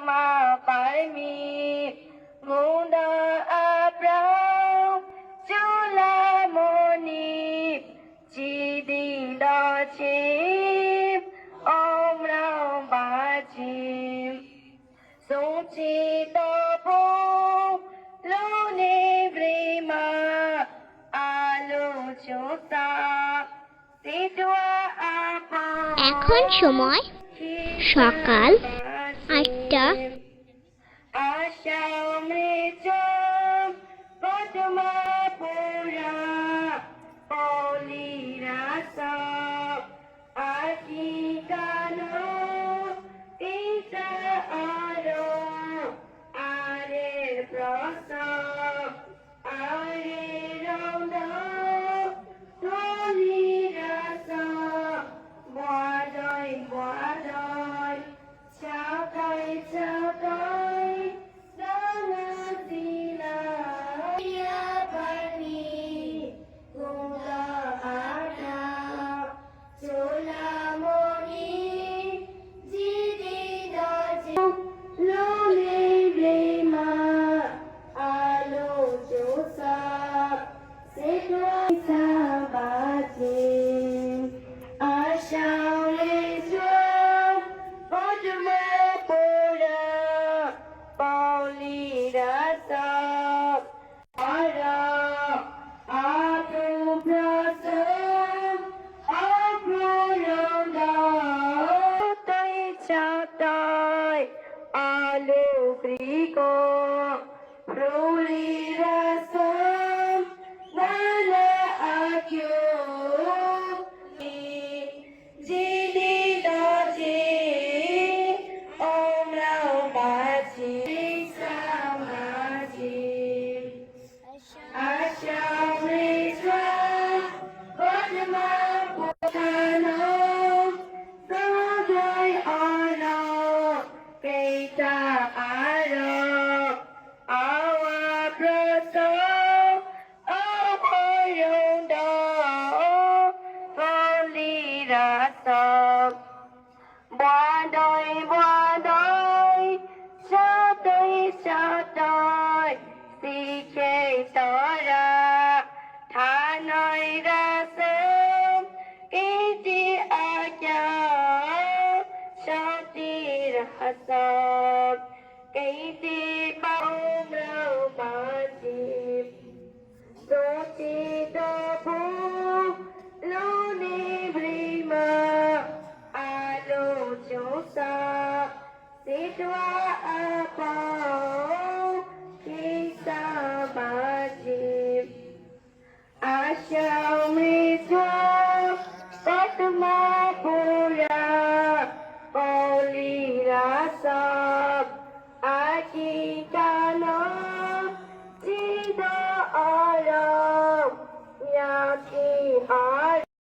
ma pai mi ngunda abra chula moni chi di da chi om ra ba chi song chi da po lo ne brima alo chuta si tua apa এখন সময় সকাল 8টা। আশা মৃত পদ্মা পুরা পলিরাস আকি গান ইসা আরো আরে প্রস আরে রৌদ পলিরাস বাদয় বাদয় চাকাই চাকাই দানা দিলা ইয়া পানি গুলা আটা চোলা মনি জিদি দাজে লোলে ব্লেমা আলো জোসা সেটোয়া সাবাজে আশা Alo Crico, Prolirasam, Nana Akyo, Jini Daji, Om Rao Baji, Samaji, Asham Rishwa, Bodhma Bhutano, Sagai Ano, Keita Aro, Awa Praso, Apoyondo, Polirasa, Boadoi, Boadoi, Shatoi, Shatoi, Sike Tora, Tanoi Rasam, Iti Akya, Shati Rasam, Kaiti Baum Raumaji, Soti Tapu, Luni Brima, Alo Josa, Sitwa Apa, Kisa Baji, Asha Mritwa, Padma Pura, Polirasa.